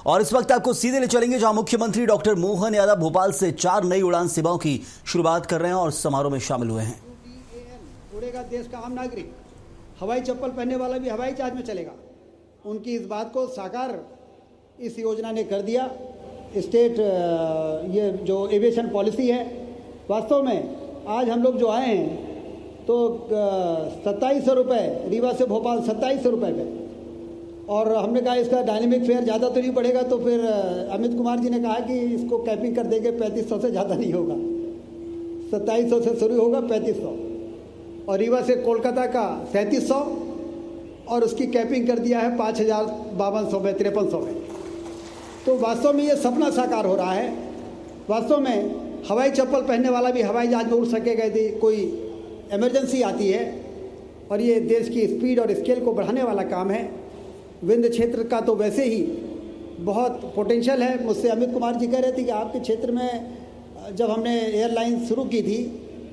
और इस वक्त आपको सीधे ले चलेंगे जहां मुख्यमंत्री डॉक्टर मोहन यादव भोपाल से 4 नई उड़ान सेवाओं की शुरुआत कर रहे हैं और समारोह में शामिल हुए हैं। उड़ेगा देश का आम नागरिक, हवाई चप्पल पहनने वाला भी हवाई जहाज में चलेगा। उनकी इस बात को साकार इस योजना ने कर दिया। स्टेट ये जो एविएशन पॉलिसी है, वास्तव में आज हम लोग जो आए हैं तो 2700 रुपये रीवा से भोपाल, 2700 रुपये पे, और हमने कहा इसका डायनेमिक फेयर ज़्यादा तो नहीं पड़ेगा, तो फिर अमित कुमार जी ने कहा कि इसको कैपिंग कर देंगे, 3500 से ज़्यादा नहीं होगा, 2700 से शुरू होगा 3500, और रीवा से कोलकाता का 3700, और उसकी कैपिंग कर दिया है 5500 में, 5300 में। तो वास्तव में ये सपना साकार हो रहा है। वास्तव में हवाई चप्पल पहनने वाला भी हवाई जहाज में उड़ सकेगा यदि कोई इमरजेंसी आती है, और ये देश की स्पीड और स्केल को बढ़ाने वाला काम है। विंध्य क्षेत्र का तो वैसे ही बहुत पोटेंशियल है। मुझसे अमित कुमार जी कह रहे थे कि आपके क्षेत्र में जब हमने एयरलाइन शुरू की थी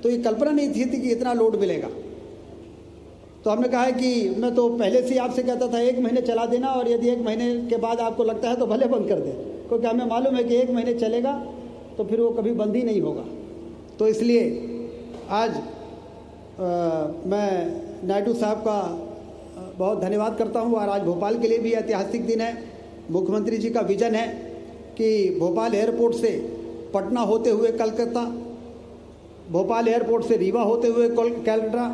तो ये कल्पना नहीं थी कि इतना लोड मिलेगा। तो हमने कहा है कि मैं तो पहले से ही आपसे कहता था 1 महीने चला देना, और यदि 1 महीने के बाद आपको लगता है तो भले बंद कर दें, क्योंकि हमें मालूम है कि 1 महीने चलेगा तो फिर वो कभी बंद ही नहीं होगा। तो इसलिए आज मैं नायडू साहब का बहुत धन्यवाद करता हूँ। और आज भोपाल के लिए भी ऐतिहासिक दिन है। मुख्यमंत्री जी का विजन है कि भोपाल एयरपोर्ट से पटना होते हुए कलकत्ता, भोपाल एयरपोर्ट से रीवा होते हुए कैलकाटा,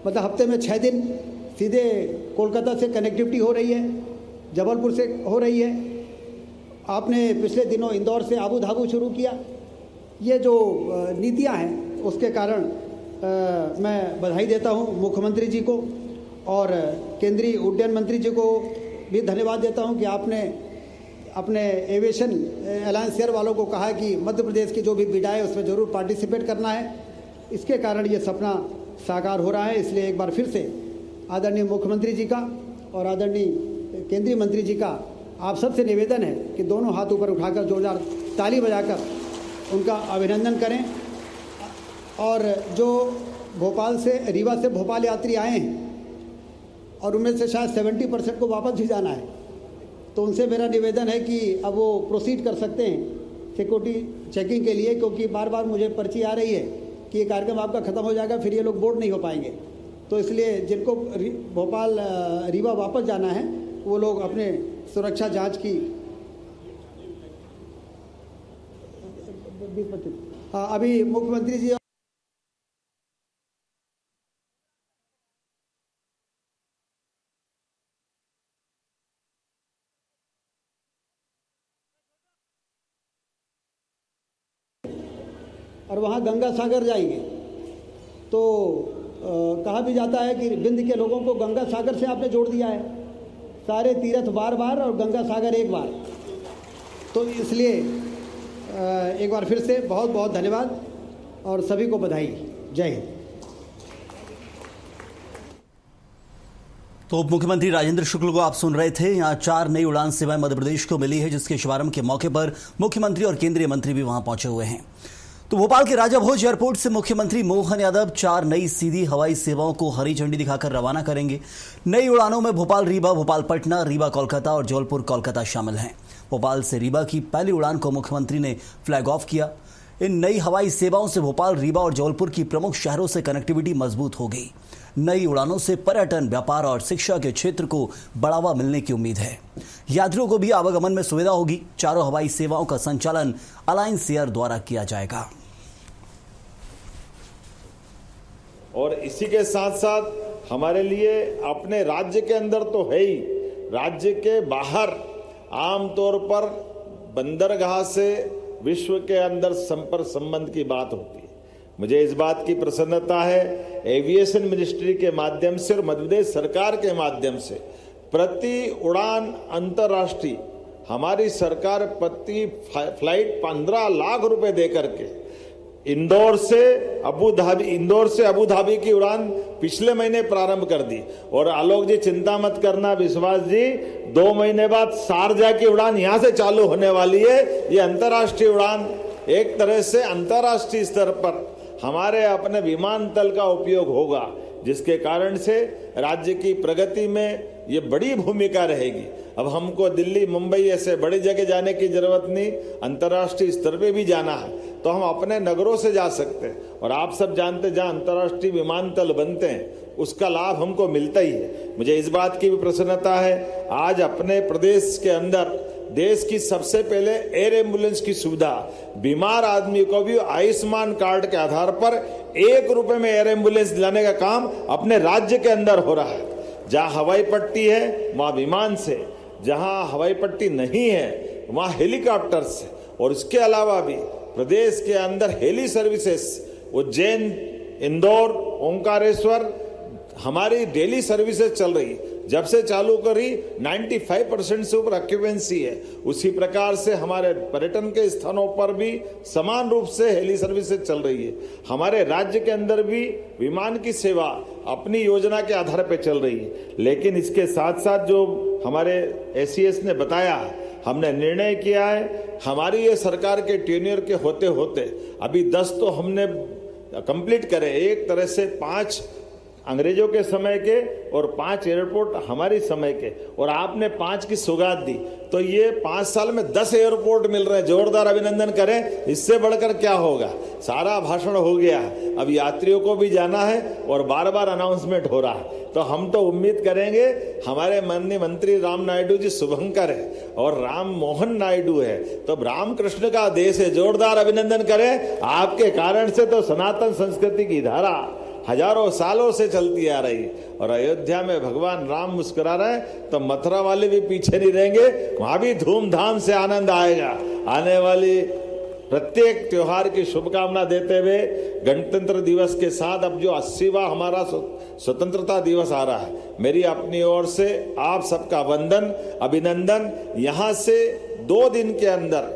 मतलब हफ्ते में 6 दिन सीधे कोलकाता से कनेक्टिविटी हो रही है, जबलपुर से हो रही है। आपने पिछले दिनों इंदौर से आबू धाबी शुरू किया। ये जो नीतियाँ हैं उसके कारण मैं बधाई देता हूँ मुख्यमंत्री जी को, और केंद्रीय उड्डयन मंत्री जी को भी धन्यवाद देता हूँ कि आपने अपने एविएशन अलायंस एयर वालों को कहा कि मध्य प्रदेश की जो भी बिड है उसमें ज़रूर पार्टिसिपेट करना है। इसके कारण ये सपना साकार हो रहा है। इसलिए एक बार फिर से आदरणीय मुख्यमंत्री जी का और आदरणीय केंद्रीय मंत्री जी का आप सबसे निवेदन है कि दोनों हाथ ऊपर उठाकर जोरदार ताली बजाकर उनका अभिनंदन करें। और जो भोपाल से रीवा से भोपाल यात्री आए हैं और उनमें से शायद 70% को वापस भी जाना है, तो उनसे मेरा निवेदन है कि अब वो प्रोसीड कर सकते हैं सिक्योरिटी चेकिंग के लिए, क्योंकि बार बार मुझे पर्ची आ रही है कि ये कार्यक्रम आपका ख़त्म हो जाएगा, फिर ये लोग बोर्ड नहीं हो पाएंगे। तो इसलिए जिनको भोपाल रीवा वापस जाना है वो लोग अपने सुरक्षा जांच की अभी मुख्यमंत्री जी और वहाँ गंगा सागर जाएंगे। तो कहा भी जाता है कि विंध्य के लोगों को गंगा सागर से आपने जोड़ दिया है, सारे तीर्थ बार बार और गंगा सागर एक बार। तो इसलिए एक बार फिर से बहुत बहुत धन्यवाद और सभी को बधाई। जय हिंद। तो उप मुख्यमंत्री राजेंद्र शुक्ल को आप सुन रहे थे। यहाँ 4 नई उड़ान सेवाएं मध्य प्रदेश को मिली है, जिसके शुभारंभ के मौके पर मुख्यमंत्री और केंद्रीय मंत्री भी वहां पहुंचे हुए हैं। तो भोपाल के राजा भोज एयरपोर्ट से मुख्यमंत्री मोहन यादव 4 नई सीधी हवाई सेवाओं को हरी झंडी दिखाकर रवाना करेंगे। नई उड़ानों में भोपाल रीवा, भोपाल पटना, रीवा कोलकाता और जबलपुर कोलकाता शामिल हैं। भोपाल से रीवा की पहली उड़ान को मुख्यमंत्री ने फ्लैग ऑफ किया। इन नई हवाई सेवाओं से भोपाल, रीवा और जबलपुर की प्रमुख शहरों से कनेक्टिविटी मजबूत हो गई। नई उड़ानों से पर्यटन, व्यापार और शिक्षा के क्षेत्र को बढ़ावा मिलने की उम्मीद है। यात्रियों को भी आवागमन में सुविधा होगी। चारों हवाई सेवाओं का संचालन अलायंस एयर द्वारा किया जाएगा। और इसी के साथ साथ हमारे लिए अपने राज्य के अंदर तो है ही, राज्य के बाहर आमतौर पर बंदरगाह से विश्व के अंदर संपर्क संबंध की बात होती है। मुझे इस बात की प्रसन्नता है, एविएशन मिनिस्ट्री के माध्यम से और मध्य प्रदेश सरकार के माध्यम से प्रति उड़ान अंतर्राष्ट्रीय हमारी सरकार प्रति फ्लाइट 15 लाख रुपए दे करके इंदौर से अबू धाबी की उड़ान पिछले महीने प्रारंभ कर दी। और आलोक जी चिंता मत करना, विश्वास जी, 2 महीने बाद शारजा की उड़ान यहां से चालू होने वाली है। ये अंतर्राष्ट्रीय उड़ान एक तरह से अंतर्राष्ट्रीय स्तर पर हमारे अपने विमानतल का उपयोग होगा, जिसके कारण से राज्य की प्रगति में ये बड़ी भूमिका रहेगी। अब हमको दिल्ली, मुंबई ऐसे बड़ी जगह जाने की जरूरत नहीं, अंतर्राष्ट्रीय स्तर पे भी जाना है तो हम अपने नगरों से जा सकते हैं। और आप सब जानते, जहां अंतर्राष्ट्रीय विमानतल बनते हैं उसका लाभ हमको मिलता ही है। मुझे इस बात की भी प्रसन्नता है, आज अपने प्रदेश के अंदर देश की सबसे पहले एयर एम्बुलेंस की सुविधा बीमार आदमी को भी आयुष्मान कार्ड के आधार पर 1 रुपए में एयर एम्बुलेंस दिलाने का काम अपने राज्य के अंदर हो रहा है। जहां हवाई पट्टी है वहां विमान से, जहां हवाई पट्टी नहीं है वहां हेलीकॉप्टर से, और इसके अलावा भी प्रदेश के अंदर हेली सर्विसेज उज्जैन, इंदौर, ओंकारेश्वर हमारी डेली सर्विसेज चल रही। जब से चालू करी 95% से ऊपर ऑक्यूपेंसी है। उसी प्रकार से हमारे पर्यटन के स्थानों पर भी समान रूप से हेली सर्विसेज चल रही है। हमारे राज्य के अंदर भी विमान की सेवा अपनी योजना के आधार पर चल रही है। लेकिन इसके साथ साथ जो हमारे एसीएस ने बताया, हमने निर्णय किया है, हमारी ये सरकार के टेन्योर के होते होते अभी 10 तो हमने कंप्लीट करे, एक तरह से 5 अंग्रेजों के समय के और 5 एयरपोर्ट हमारी समय के, और आपने 5 की सौगात दी तो ये 5 साल में 10 एयरपोर्ट मिल रहे हैं। जोरदार अभिनंदन करें, इससे बढ़कर क्या होगा। सारा भाषण हो गया, अब यात्रियों को भी जाना है और बार बार अनाउंसमेंट हो रहा है। तो हम तो उम्मीद करेंगे, हमारे माननीय मंत्री राम नायडू जी शुभंकर है और राम मोहन नायडू है, तो रामकृष्ण का देश है। जोरदार अभिनंदन करें, आपके कारण से तो सनातन संस्कृति की धारा हजारों सालों से चलती आ रही। और अयोध्या में भगवान राम मुस्कुरा रहे हैं तो मथुरा वाले भी पीछे नहीं रहेंगे, वहां भी धूमधाम से आनंद आएगा। आने वाली प्रत्येक त्योहार की शुभकामना देते हुए गणतंत्र दिवस के साथ अब जो 80वां हमारा स्वतंत्रता दिवस आ रहा है, मेरी अपनी ओर से आप सबका वंदन, अभिनंदन। यहां से 2 दिन के अंदर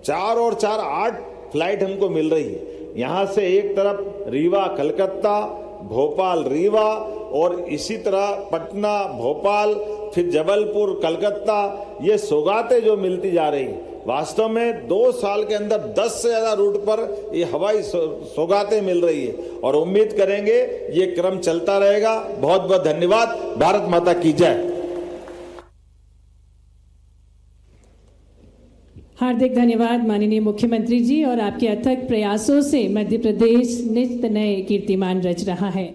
4 और 4 8 फ्लाइट हमको मिल रही है। यहां से एक तरफ रीवा कलकत्ता, भोपाल रीवा, और इसी तरह पटना भोपाल, फिर जबलपुर कलकत्ता, ये सौगातें जो मिलती जा रही। वास्तव में 2 साल के अंदर 10 से ज्यादा रूट पर ये हवाई सौगातें मिल रही है और उम्मीद करेंगे ये क्रम चलता रहेगा। बहुत बहुत धन्यवाद। भारत माता की जय। हार्दिक धन्यवाद माननीय मुख्यमंत्री जी, और आपके अथक प्रयासों से मध्य प्रदेश नित्य नए कीर्तिमान रच रहा है।